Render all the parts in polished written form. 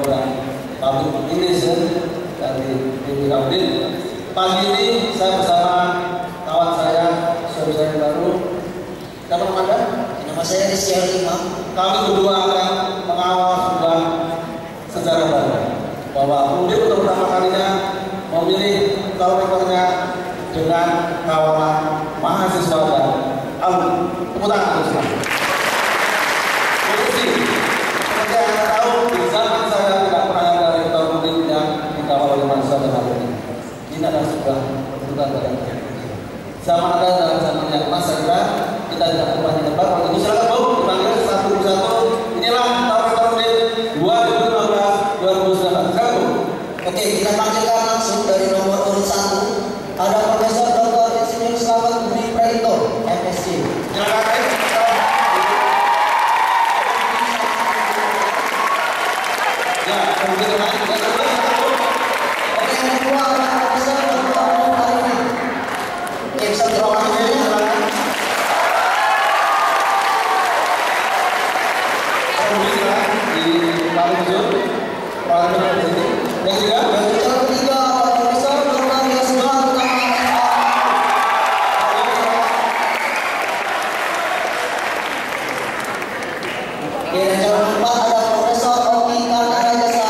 program public relation dari BPKB. Pagi ini saya bersama kawan saya, saudara saya baru. Siapa nama Anda? Nama saya Rizky Imam. Kami berdua akan mengawal sebuah sejarah baru bahwa Undip untuk pertama kalinya memilih rektornya dengan kawalan mahasiswa dan alumni. Tepuk tangan semua. Seperti yang Anda tahu, di zaman saya tidak pernah ada rektor Undip yang dikawal oleh mahasiswa dan alumni. Ini adalah sebuah kebutuhan dari zaman ada dalam zaman yang masa kita tidak pernah ditebak. Kalau itu silakan Bu, dipanggil satu persatu. Inilah rektor Undip 2015-2019. Silakan Bu. Oke, kita panggilkan langsung dari nomor urut 1. Ada Profesor Dr. Insinyur Slamet Budi Praetto, MSc. Silakan. Ya, kemudian lagi juga satu. Oke, yang kedua ada Profesor Dr. Arif Arifin. Oke, bisa dibawakan saja. Yang ketiga ada Profesor Dr. Yasman Utama. Oke, dan yang keempat ada Profesor Oki Karnarajasa.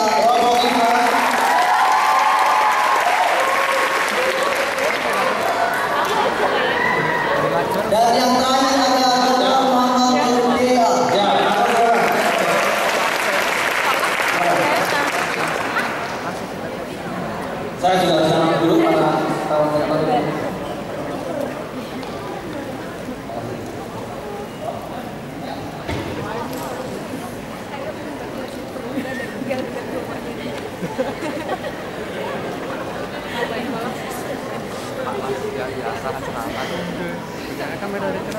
Dan yang terakhir ada Dr. Muhammad Nurdea. Saya juga sama dulu para kawan-kawan.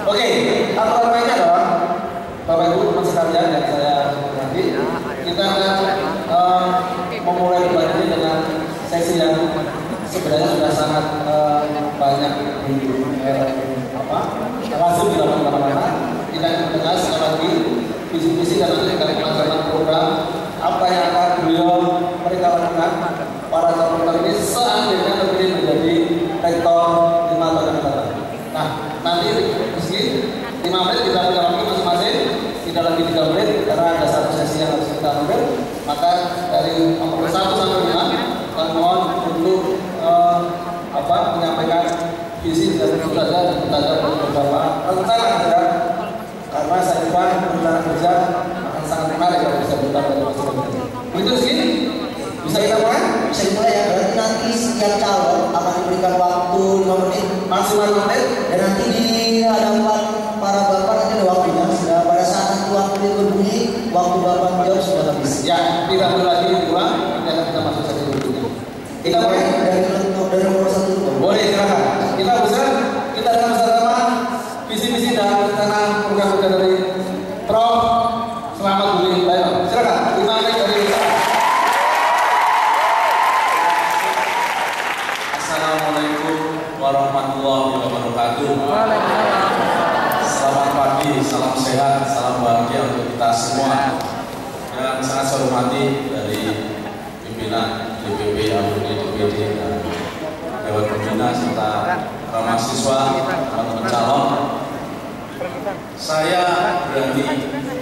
Oke, aturan mainnya adalah Bapak Ibu teman sekalian yang saya hormati, kita akan memulai debat ini dengan sesi yang sebenarnya sudah sangat banyak langsung dilakukan mana-mana. Kita akan mendengar sekali lagi visi-visi dan nanti dari pelaksanaan program apa yang akan beliau mereka lakukan para calon ini seandainya terpilih menjadi rektor 5 tahun yang datang. Nah, nanti meski 5 menit kita mengalami masing-masing, tidak lagi 3 menit karena ada satu sesi yang harus kita ambil. Maka dari nomor 1 sampai 5 kami mohon untuk menyampaikan visi dan dan beberapa rencana kerja, karena saya kira rencana kerja akan sangat menarik kalau bisa bertambah dari masing-masing. Begitu sih? Bisa kita mulai? Bisa dimulai ya, berarti nanti setiap calon akan diberikan waktu 5 menit, maksimal 5 menit, dan nanti di hadapan para bapak nanti ada waktunya. Sudah pada saat nanti waktu itu berbunyi, waktu bapak menjawab sudah habis. Ya, tidak perlu lagi diulang, nanti akan kita masuk saja berikutnya. Kita mulai dari nomor 1. Boleh, silakan. Kita akan bersama visi-visi dan rencana program kerja dari Prof. Slamet Budi Praetto. Silakan. 5 menit dari kita. Assalamualaikum warahmatullahi wabarakatuh. Selamat pagi, salam sehat, salam bahagia untuk kita semua. Dan sangat saya hormati dari pimpinan DPP, alumni DPD, dan Dewan Pembina serta para mahasiswa, teman-teman calon. Saya berani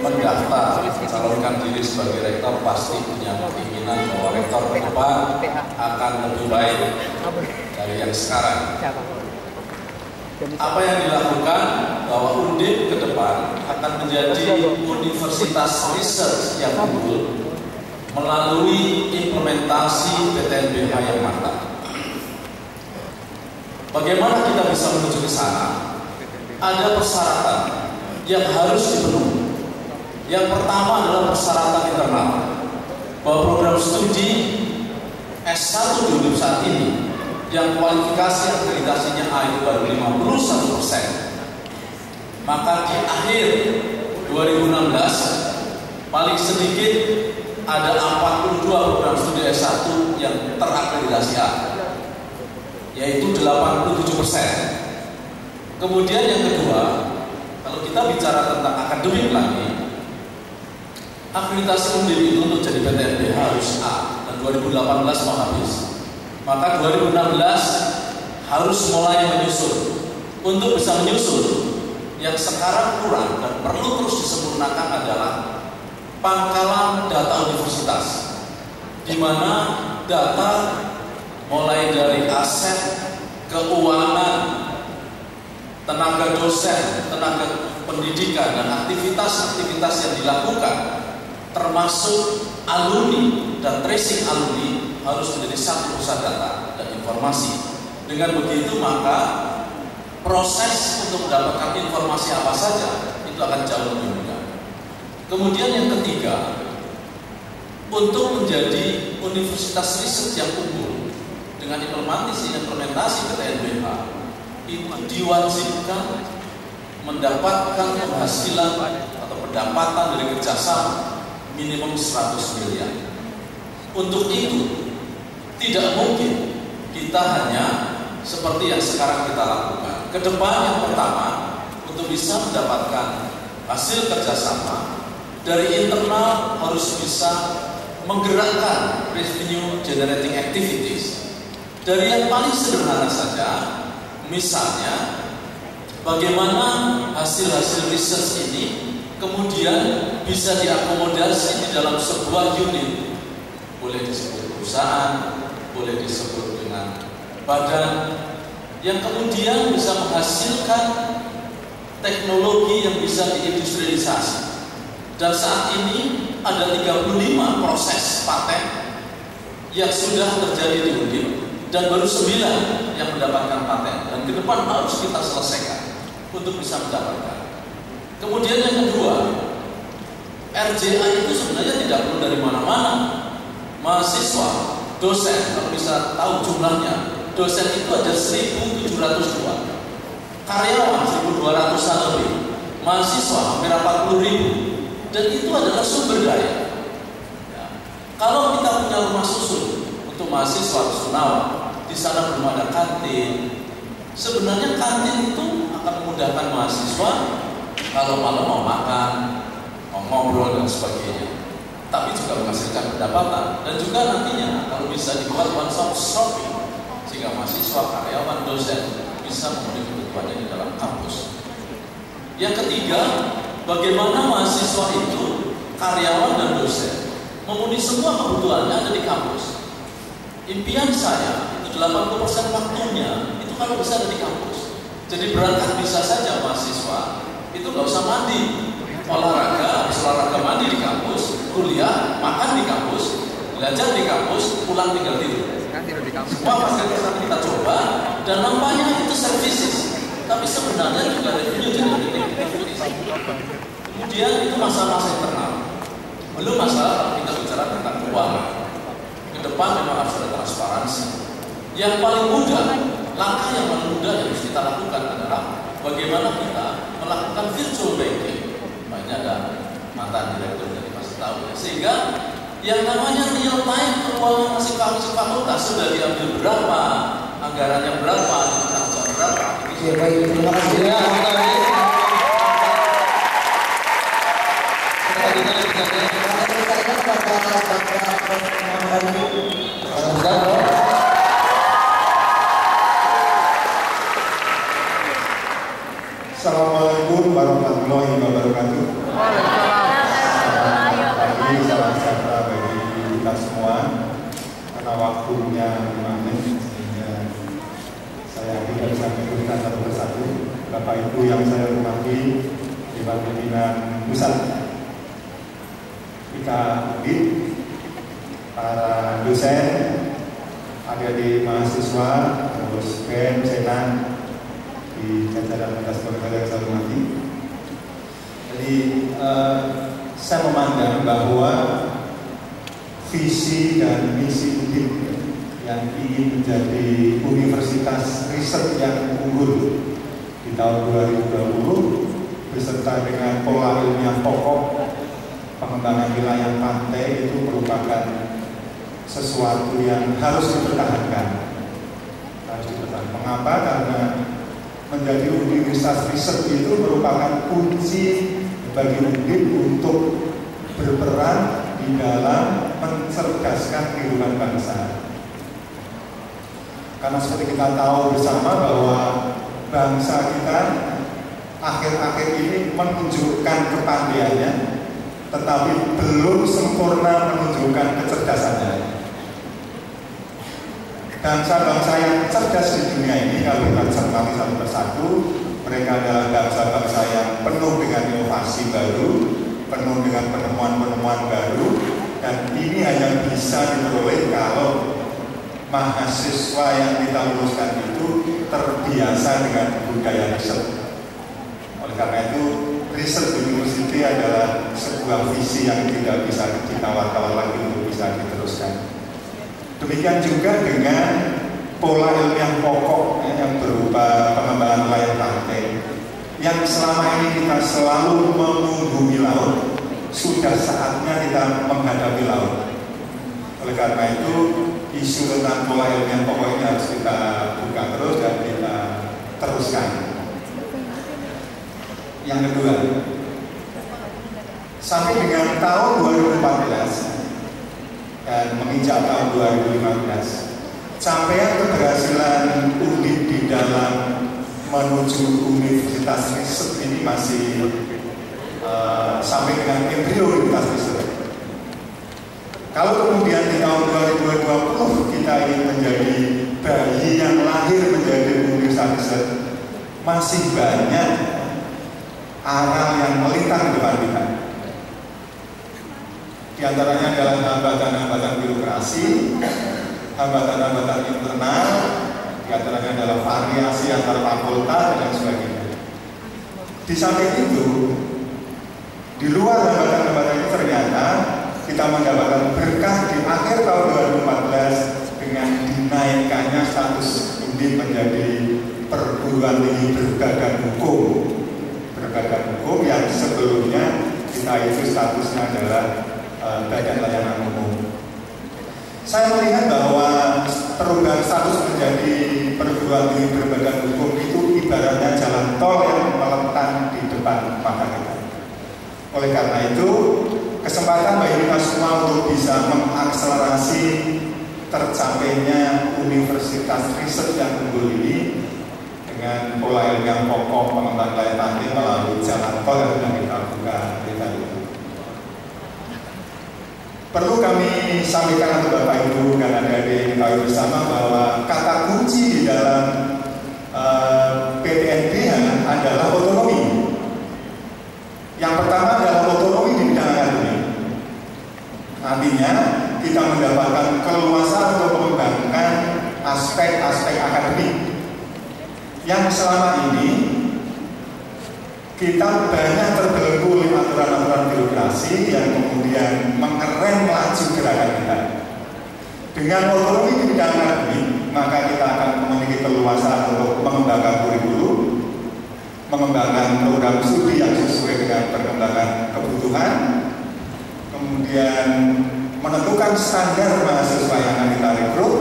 mendaftar mencalonkan diri sebagai rektor, pasti punya keinginan bahwa rektor ke depan akan lebih baik dari yang sekarang. Apa yang dilakukan bahwa Undip ke depan akan menjadi universitas research yang unggul melalui implementasi PTNBH yang mantap. Bagaimana kita bisa menuju ke sana? Ada persyaratan yang harus dipenuhi. Yang pertama adalah persyaratan internal, bahwa program studi S1 di Undip saat ini yang kualifikasi akreditasinya A itu baru 51%. Maka di akhir 2016 paling sedikit ada 42 program studi S1 yang terakreditasi A, yaitu 87%. Kemudian yang kedua, kalau kita bicara tentang akademik lagi, akreditasi Undip itu untuk jadi PTNBH harus A, dan 2018 mau habis. Maka 2016 harus mulai menyusul. Untuk bisa menyusul, yang sekarang kurang dan perlu terus disempurnakan adalah pangkalan data universitas, di mana data mulai dari aset, keuangan, tenaga dosen, tenaga pendidikan, dan aktivitas-aktivitas yang dilakukan, termasuk alumni dan tracing alumni, harus menjadi satu pusat data dan informasi. Dengan begitu maka proses untuk mendapatkan informasi apa saja itu akan jauh lebih mudah. Kemudian yang ketiga, untuk menjadi universitas riset yang unggul dengan implementasi PTNBH itu diwajibkan mendapatkan penghasilan atau pendapatan dari kerjasama minimum 100 miliar. Untuk itu tidak mungkin kita hanya seperti yang sekarang kita lakukan. Kedepan yang pertama, untuk bisa mendapatkan hasil kerjasama dari internal harus bisa menggerakkan revenue generating activities. Dari yang paling sederhana saja, misalnya bagaimana hasil-hasil research ini kemudian bisa diakomodasi di dalam sebuah unit. Boleh disebut perusahaan, boleh disebut dengan badan, yang kemudian bisa menghasilkan teknologi yang bisa diindustrialisasi. Dan saat ini ada 35 proses paten yang sudah terjadi di Undip, dan baru 9 yang mendapatkan paten, dan ke depan harus kita selesaikan untuk bisa mendapatkan. Kemudian yang kedua, RJA itu sebenarnya tidak perlu dari mana-mana. Mahasiswa, dosen, kalau bisa tahu jumlahnya, dosen itu ada 1.702, karyawan 1.200 lebih, mahasiswa hampir 40.000, dan itu adalah sumber daya. Ya. Kalau kita punya rumah susun untuk mahasiswa di Sunawa, di sana belum ada kantin. Sebenarnya kantin itu akan memudahkan mahasiswa kalau malam mau makan, mau ngobrol dan sebagainya. Tapi juga menghasilkan pendapatan, dan juga nantinya kalau bisa dibuat one stop shopping, sehingga mahasiswa, karyawan, dosen bisa memenuhi kebutuhannya di dalam kampus. Yang ketiga, bagaimana mahasiswa itu, karyawan dan dosen memenuhi semua kebutuhannya ada di kampus. Impian saya itu 80% waktunya itu kalau bisa ada di kampus. Jadi berangkat bisa saja mahasiswa itu nggak usah mandi, olahraga, habis olahraga mandi di kampus, kuliah, makan di kampus, belajar di kampus, pulang tinggal tidur. Semua fasilitas kita coba, dan nampaknya itu services, tapi sebenarnya juga revenue generating activities. Kemudian itu masalah internal, belum masalah kita bicara tentang keuangan. Ke depan memang harus ada transparansi. Yang paling mudah, langkah yang paling mudah yang harus kita lakukan adalah bagaimana kita melakukan virtual banking. Banyak ada mantan direktur dari masih tahu ya. Sehingga yang namanya real time keuangan masing-masing fakultas sudah diambil berapa, anggarannya berapa, ditanggung jawab berapa. Ya, baik, terima kasih. Ya, Assalamualaikum warahmatullahi wabarakatuh. Pagi, salam sejahtera bagi kita semua. Karena waktunya 5 menit, sehingga saya tidak bisa menyebutkan satu persatu. Bapak Ibu yang saya hormati, Dewan Pimpinan Pusat kita Undip, para dosen, adik-adik mahasiswa, terus BEM, Senan, di jajaran atas keluarga yang saya hormati. Jadi saya memandang bahwa visi dan misi Undip yang ingin menjadi universitas riset yang unggul di tahun 2020 beserta dengan pola ilmiah pokok pengembangan wilayah pantai itu merupakan sesuatu yang harus dipertahankan. Mengapa? Karena menjadi universitas riset itu merupakan kunci bagi Undip untuk berperan di dalam mencerdaskan kehidupan bangsa. Karena seperti kita tahu bersama bahwa bangsa kita akhir-akhir ini menunjukkan kepandaiannya, tetapi belum sempurna menunjukkan kecerdasannya. Bangsa-bangsa yang cerdas di dunia ini, kalau kita cermati satu persatu, mereka adalah bangsa-bangsa yang penuh dengan inovasi baru, penuh dengan penemuan-penemuan baru, dan ini hanya bisa diperoleh kalau mahasiswa yang kita luluskan itu terbiasa dengan budaya riset. Oleh karena itu, riset university adalah sebuah visi yang tidak bisa ditawar-tawar lagi untuk bisa diteruskan. Demikian juga dengan pola ilmiah pokok yang berupa pengembangan layar pantai, yang selama ini kita selalu mengungguli laut. Sudah saatnya kita menghadapi laut. Oleh karena itu, isu tentang pola ilmiah pokok ini harus kita buka terus dan kita teruskan. Yang kedua, sampai dengan tahun 2014 dan menginjak tahun 2015, capaian keberhasilan UNIF di dalam menuju universitas riset ini masih sampai dengan embrio universitas riset. Kalau kemudian di tahun 2020 kita ingin menjadi bayi yang lahir menjadi universitas riset, masih banyak aral yang melintang di depan kita. Di antaranya adalah hambatan-hambatan birokrasi, hambatan-hambatan internal, di antaranya adalah variasi antar fakultas dan sebagainya. Di samping itu, di luar hambatan-hambatan ini ternyata kita mendapatkan berkah di akhir tahun 2014 dengan dinaikkannya status UNIF menjadi perguruan tinggi berbadan hukum. Berbadan hukum yang sebelumnya kita itu statusnya adalah badan layanan umum. Saya melihat bahwa perubahan status menjadi perguruan tinggi berbadan hukum itu ibaratnya jalan tol yang melentang di depan mata kita. Oleh karena itu, kesempatan bagi kita semua untuk bisa mengakselerasi tercapainya universitas riset yang unggul ini dengan pola ilmiah pokok pengembangan layar pantai melalui jalan tol yang sudah kita buka tadi. Perlu kami sampaikan untuk Bapak Ibu dan adik-adik ketahui bersama bahwa kata kunci di dalam PTNBH adalah otonomi. Yang pertama adalah otonomi di bidang akademik. Artinya kita mendapatkan keleluasaan untuk mengembangkan aspek-aspek akademik yang selama ini kita banyak terbelenggu oleh aturan-aturan birokrasi yang kemudian mengerem laju gerakan kita. Dengan otonomi di bidang akademik, maka kita akan memiliki keleluasaan untuk mengembangkan kurikulum, mengembangkan program studi yang sesuai dengan perkembangan kebutuhan, kemudian menentukan standar mahasiswa yang akan kita rekrut,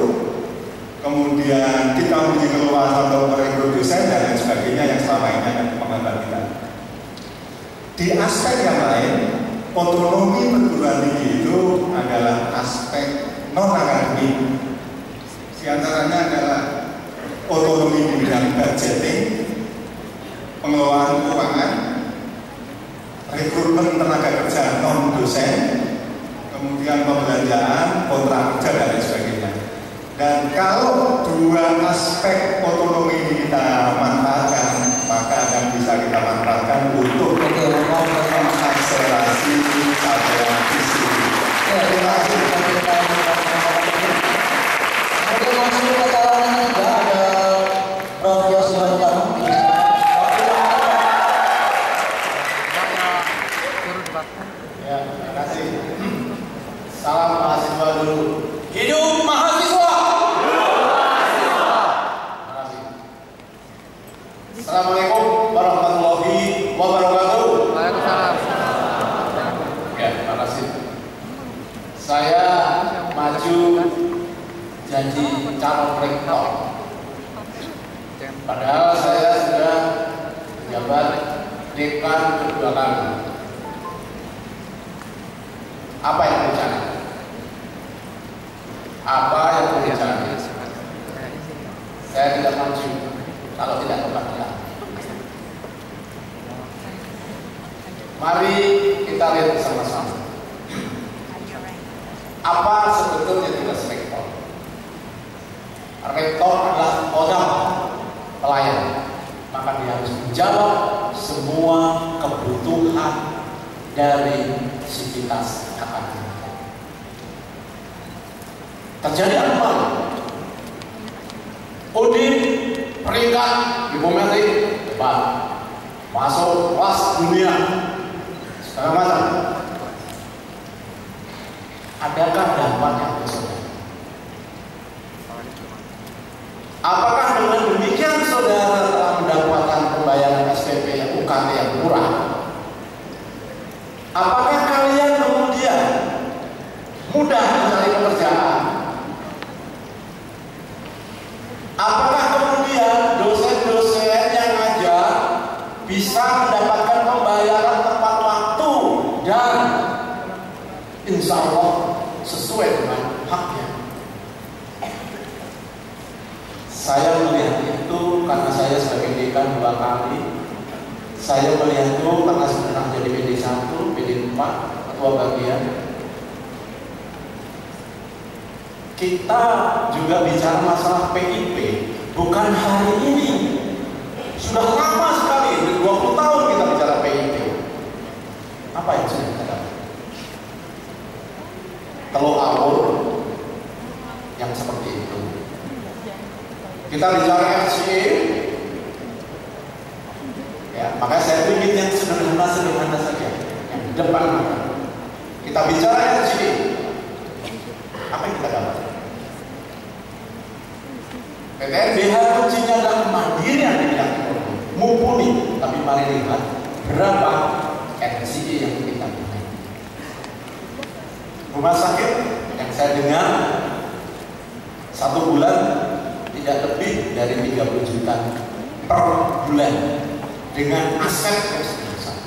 kemudian kita mempunyai keleluasaan untuk merekrut dosen dan lain sebagainya yang selama ini akan menghambat kita. Di aspek yang lain, otonomi perguruan tinggi itu adalah aspek non-akademik. Di antaranya adalah otonomi di bidang budgeting, pengelolaan keuangan, rekrutmen tenaga kerja non-dosen, kemudian pembelanjaan, kontrak kerja dan lain sebagainya. Dan kalau dua aspek otonomi ini kita manfaatkan, maka akan bisa kita manfaatkan untuk mengakselerasi capaian visi. Terima kasih. Kemudian langsung ke tawaran juga ada Prof. Yosua Utama. Ya, terima kasih. Salam mahasiswa dulu. Hidup mahasiswa. Assalamualaikum warahmatullahi wabarakatuh. Waalaikumsalam. Ya, terima kasih. Saya maju jadi calon rektor. Padahal saya sudah menjabat dekan kedua kali. Apa yang dicari? Apa yang dicari? Saya tidak maju kalau tidak kepastian. Mari kita lihat bersama-sama. Apa sebetulnya tugas rektor? Rektor adalah orang pelayan, maka dia harus menjawab semua kebutuhan dari sivitas akademik. Terjadi apa? Udin peringkat diplomatik depan, masuk kelas dunia segala macam. Adakah dampaknya besok? Apakah dengan demikian saudara telah mendapatkan pembayaran SPP yang UKT yang murah? Apakah kalian kemudian mudah mencari pekerjaan? Apakah kemudian dosen-dosen yang ngajar bisa mendapatkan pembayaran tepat waktu dan insya Allah sesuai dengan haknya? Saya melihat itu karena saya sebagai dekan 2 kali. Saya melihat itu karena pernah jadi PD 1, PD 4, ketua bagian. Kita juga bicara masalah PIP bukan hari ini. Sudah lama sekali, 20 tahun kita bicara PIP. Apa yang sudah kita dapat? Telur awur yang seperti itu. Kita bicara FCE, ya, makanya saya ingin yang sederhana saja, yang di depan mata. Kita bicara FCE, apa yang kita dapat? PTNBH kuncinya adalah kemandirian di bidang ekonomi, mumpuni. Tapi mari lihat berapa FCE yang kita punya. Rumah sakit yang saya dengar 1 bulan tidak lebih dari 30 juta per bulan dengan aset yang sebesar.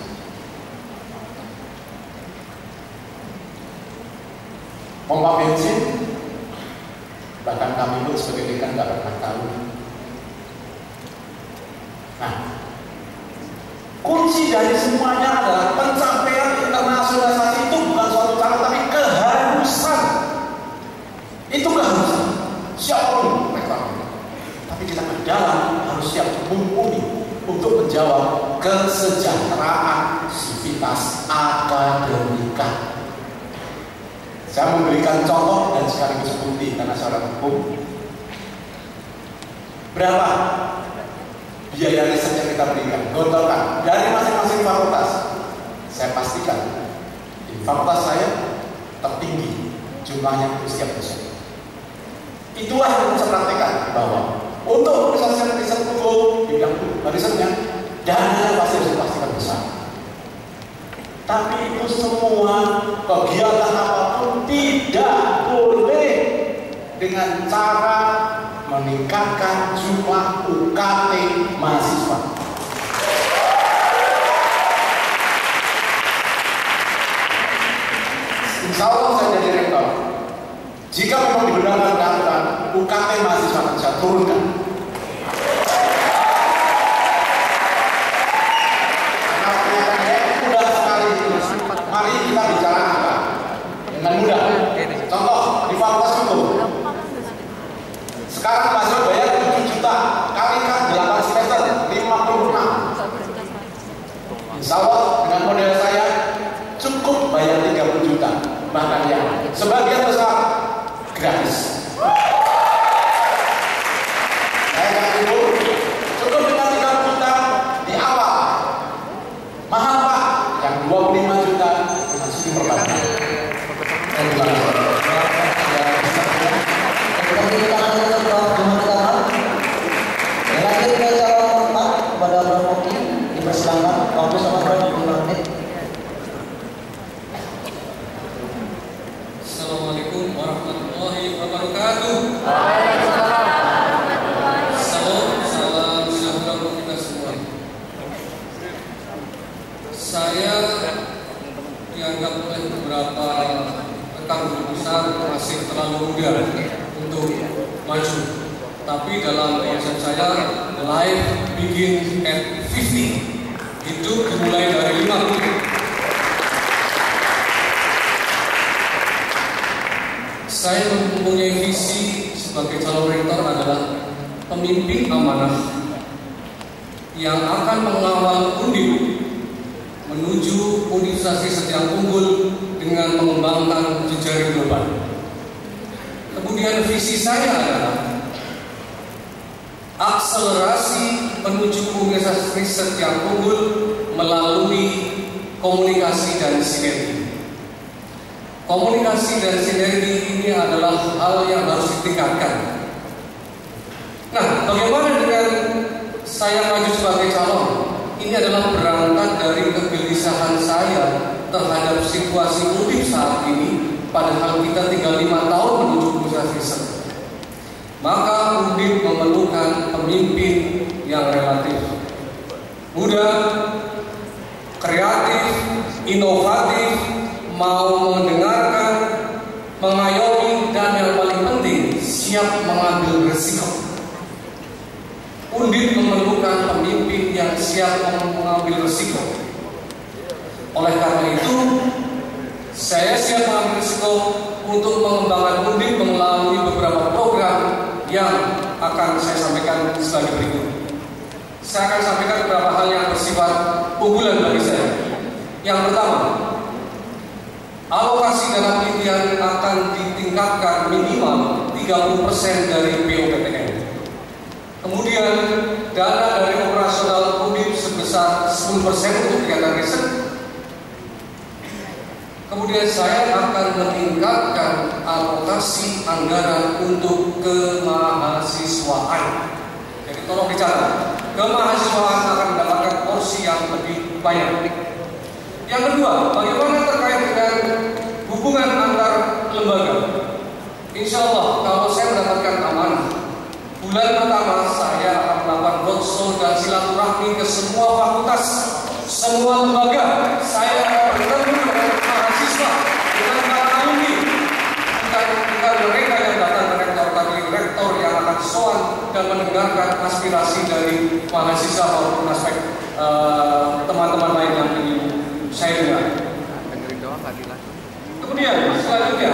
Pompa bensin, bahkan kami pun sebagai dekan nggak pernah tahu. Nah, kunci dari semuanya adalah pencapaian internasionalisasi itu bukan suatu cara, tapi keharusan. Itu keharusan. Siapapun rektor. Tapi kita ke dalam harus siap mumpuni untuk menjawab kesejahteraan sivitas akademika. Saya memberikan contoh dan sekaligus bukti karena seorang hukum. Berapa biaya riset yang kita berikan? Gontorkan dari masing-masing fakultas. Saya pastikan di fakultas saya tertinggi jumlahnya setiap besok. Itulah yang saya praktekkan bahwa untuk riset hukum di bidang risetnya dana pasti besar. Tapi itu semua kegiatan apapun tidak boleh dengan cara meningkatkan jumlah UKT mahasiswa. Insya Allah saya jadi rektor. Jika memang dibenarkan aturan, UKT mahasiswa akan saya turunkan. Mudah sekali. Mari kita bicara apa? Dengan mudah. Contoh di fakultas hukum. Sekarang mahasiswa bayar 7 juta, kalikan 8 semester, 56. Insya Allah dengan model saya cukup bayar 30 juta. Bahkan yang sebagian besar gratis. Saya nggak cukup dengan 30 juta di awal. Mahal Pak, yang 25 juta dengan segi perbankan. Kepada Bro Oki dipersilakan waktu sama Bro 5 menit. Assalamualaikum warahmatullahi wabarakatuh. Salam sejahtera untuk kita semua. Saya dianggap oleh beberapa rekan guru besar masih terlalu muda untuk maju. Tapi dalam konsep saya, life begins at 50. Hidup dimulai dari 50. Saya mempunyai visi sebagai calon rektor adalah pemimpin amanah yang akan mengawal Undip menuju universitas yang unggul dengan mengembangkan jejaring global. Kemudian visi saya adalah akselerasi menuju universitas riset yang unggul melalui komunikasi dan sinergi. Komunikasi dan sinergi ini adalah hal yang harus ditingkatkan. Nah, bagaimana dengan saya maju sebagai calon? Ini adalah berangkat dari kegelisahan saya terhadap situasi Undip saat ini, padahal kita tinggal 5 tahun menuju universitas riset. Maka Undip memerlukan pemimpin yang relatif muda, kreatif, inovatif, mau mendengarkan, mengayomi, dan yang paling penting siap mengambil resiko. Undip memerlukan pemimpin yang siap mengambil resiko. Oleh karena itu, saya siap mengambil resiko untuk mengembangkan Undip melalui beberapa program yang akan saya sampaikan sebagai berikut. Saya akan sampaikan beberapa hal yang bersifat unggulan bagi saya. Yang pertama, alokasi dana penelitian akan ditingkatkan minimal 30% dari POPTN. Kemudian dana dari operasional Undip sebesar 10% untuk kegiatan riset. Kemudian saya akan meningkatkan alokasi anggaran untuk kemahasiswaan. Jadi tolong dicatat, kemahasiswaan akan mendapatkan porsi yang lebih banyak. Yang kedua, bagaimana terkait dengan hubungan antar lembaga? Insya Allah, kalau saya mendapatkan amanah, bulan pertama saya akan melakukan roadshow dan silaturahmi ke semua fakultas, semua lembaga. Saya akan bertemu dengan mahasiswa, dengan para alumni, bukan mereka yang datang ke rektor, tapi rektor yang akan soal dan mendengarkan aspirasi dari mahasiswa maupun aspek teman-teman lain yang ingin saya dengar. Kemudian selanjutnya,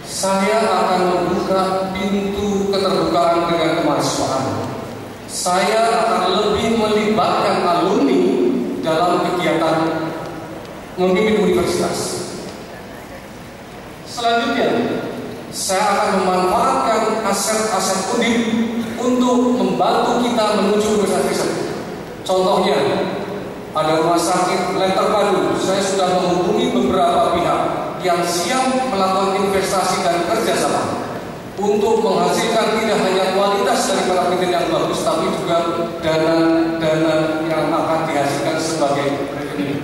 saya akan membuka pintu keterbukaan dengan kemahasiswaan. Saya akan lebih melibatkan alumni dalam kegiatan memimpin universitas. Selanjutnya, saya akan memanfaatkan aset-aset Undip untuk membantu kita menuju universitas riset. Contohnya, ada rumah sakit lab terpadu. Saya sudah menghubungi beberapa pihak yang siap melakukan investasi dan kerjasama untuk menghasilkan tidak hanya kualitas dari para penelitian yang bagus, tapi juga dana yang akan dihasilkan sebagai revenue.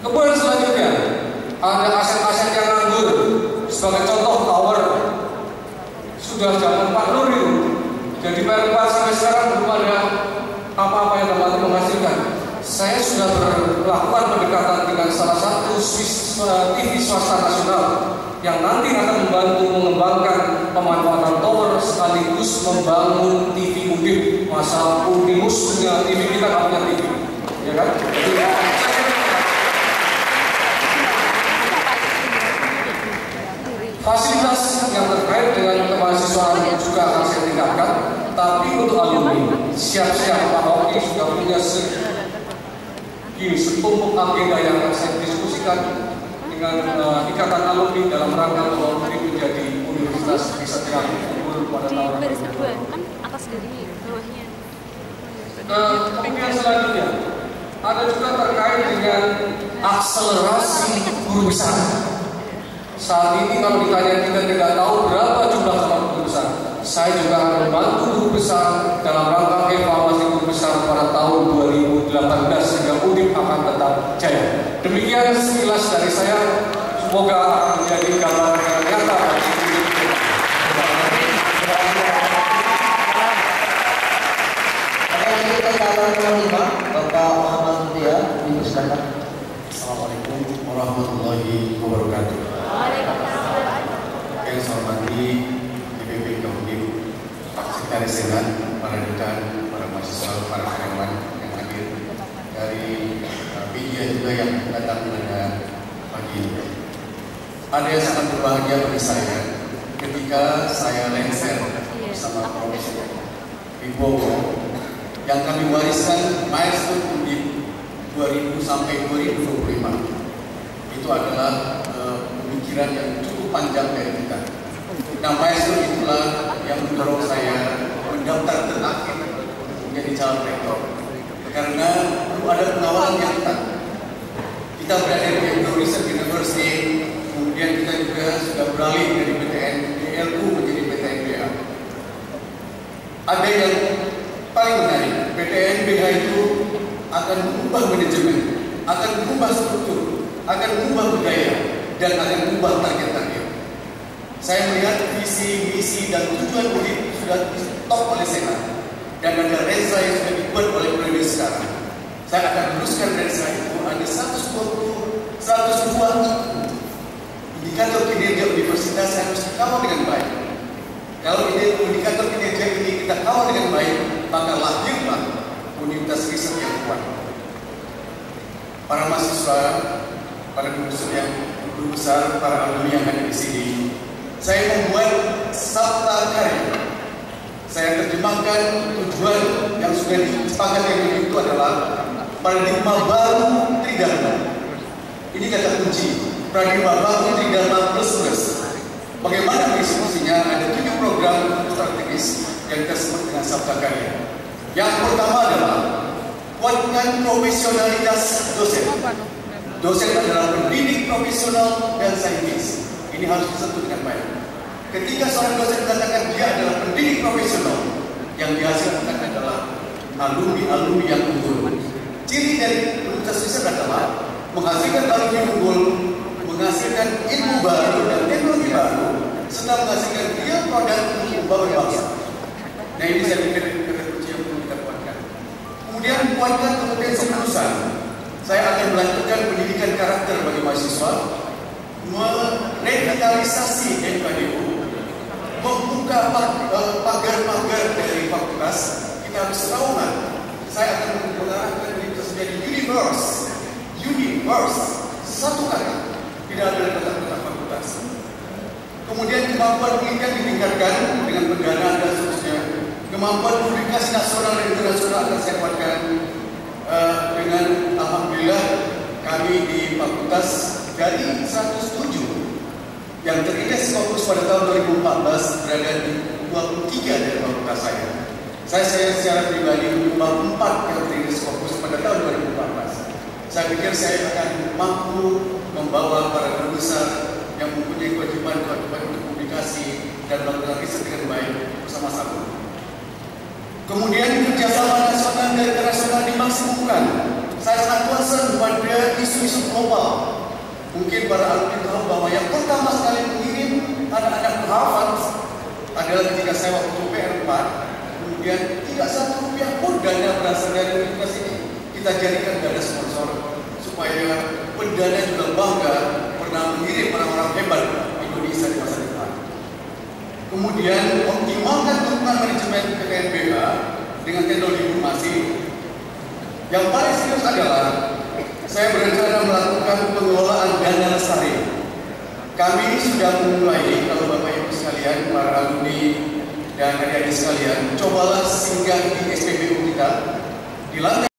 Kemudian selanjutnya ada aset-aset yang nganggur. Sebagai contoh, tower sudah zaman Pak Nur itu. Jadi PLK sampai sekarang belum ada apa-apa yang dapat menghasilkan. Saya sudah melakukan pendekatan dengan salah satu TV swasta nasional yang nanti akan membantu mengembangkan pemanfaatan tower sekaligus membangun TV Undip. Masa Undimus punya TV, kita nggak punya TV, ya kan? Fasilitas yang terkait dengan kemahasiswaan juga akan saya tingkatkan. Tapi untuk alumni, siap-siap Pak Oki sudah punya setumpuk agenda yang akan saya diskusikan dengan ikatan alumni dalam rangka bahwa Undip menjadi universitas riset yang unggul pada tahun 2020. Atas dari bawahnya. Kemudian selanjutnya ada juga terkait dengan akselerasi guru besar. Saat ini kalau ditanya kita tidak tahu berapa jumlah calon guru besar. Saya juga akan membantu guru besar dalam rangka evaluasi guru besar pada tahun 2018 sehingga Undip akan tetap jaya. Demikian sekilas dari saya. Semoga akan menjadi gambaran yang nyata bagi Undip. Oke, kita calon nomor 5, Bapak Muhammad Mutia, dipersilakan. warahmatullahi wabarakatuh. Yang saya hormati DPP Kodim, Pak Sekretaris Senat, para dekan, para mahasiswa, para karyawan yang hadir dari media juga yang datang pada pagi ini. Ada yang sangat berbahagia bagi saya ketika saya lengser bersama Profesor Wibowo yang kami wariskan milestone Undip 2000 sampai 2025. Itu adalah pemikiran yang cukup panjang dari kita. Nah, milestone itulah yang mendorong saya mendaftar terakhir menjadi calon rektor. Karena perlu ada pengawalan yang ketat. Kita berada di Indo Research University, kemudian kita juga sudah beralih dari PTN DLU menjadi PTNBH. Ada yang paling menarik, PTNBH itu akan mengubah manajemen, akan mengubah struktur, akan mengubah budaya, dan akan mengubah target-target. Saya melihat visi, misi, dan tujuan Undip sudah ditop oleh Senat, dan ada Reza yang sudah dibuat oleh periode sekarang. Saya akan teruskan Reza itu ada 102 indikator kinerja universitas yang harus dikawal dengan baik. Kalau indikator kinerja ini kita kawal dengan baik, maka lahirlah universitas riset yang kuat. Para mahasiswa, para guru yang guru besar, para alumni yang ada di sini, saya membuat sabta karya. Saya terjemahkan tujuan yang sudah disepakati itu adalah paradigma baru Tridharma. Ini kata kunci, paradigma baru Tridharma plus. Bagaimana eksekusinya? Ada 7 program strategis yang kita sebut dengan sabta karya. Yang pertama adalah kuatkan profesionalitas dosen. Dosen adalah pendidik profesional dan saintis. Ini harus disentuh dengan baik. Ketika seorang dosen mengatakan dia adalah pendidik profesional, yang dihasilkan adalah alumni-alumni yang unggul. Ciri dari universitas riset adalah menghasilkan alumni unggul, menghasilkan ilmu baru dan teknologi baru, serta menghasilkan real produk untuk membangun bangsa. Nah, ini saya pikir kata kunci yang perlu kita kuatkan. Kemudian kuatkan kompetensi lulusan. Saya akan melanjutkan pendidikan karakter bagi mahasiswa, merevitalisasi MKDU, membuka pagar-pagar dari fakultas. Kita harus terowongan. Saya akan mengarahkan universitas menjadi universe, satu kata, tidak ada kata-kata fakultas. Kemudian kemampuan pendidikan ditingkatkan dengan pendanaan dan seterusnya. Kemampuan publikasi nasional dan internasional akan saya kuatkan dengan alhamdulillah kami di fakultas dari 107 yang terindeks fokus pada tahun 2014 berada di 23 dari fakultas saya. Saya secara pribadi menyumbang 4 yang terindeks fokus pada tahun 2014. Saya pikir saya akan mampu membawa para guru besar yang mempunyai kewajiban untuk publikasi dan melakukan riset dengan baik bersama-sama. Kemudian kerjasama nasional dan internasional dimaksimumkan. Saya sangat concern pada isu-isu global. Mungkin para alumni tahu bahwa yang pertama sekali mengirim anak-anak ke Harvard adalah ketika saya waktu PR4. Kemudian tidak satu rupiah pun dana berasal dari universitas ini. Kita jadikan dana sponsor supaya pendana juga bangga pernah mengirim orang-orang hebat Indonesia di masa depan. Kemudian optimalkan dukungan manajemen PTNBH dengan teknologi informasi. Yang paling serius adalah saya berencana melakukan pengelolaan dana lestari. Kami sudah memulai, kalau Bapak Ibu sekalian, para alumni dan adik-adik sekalian, cobalah singgah di SPBU kita di lantai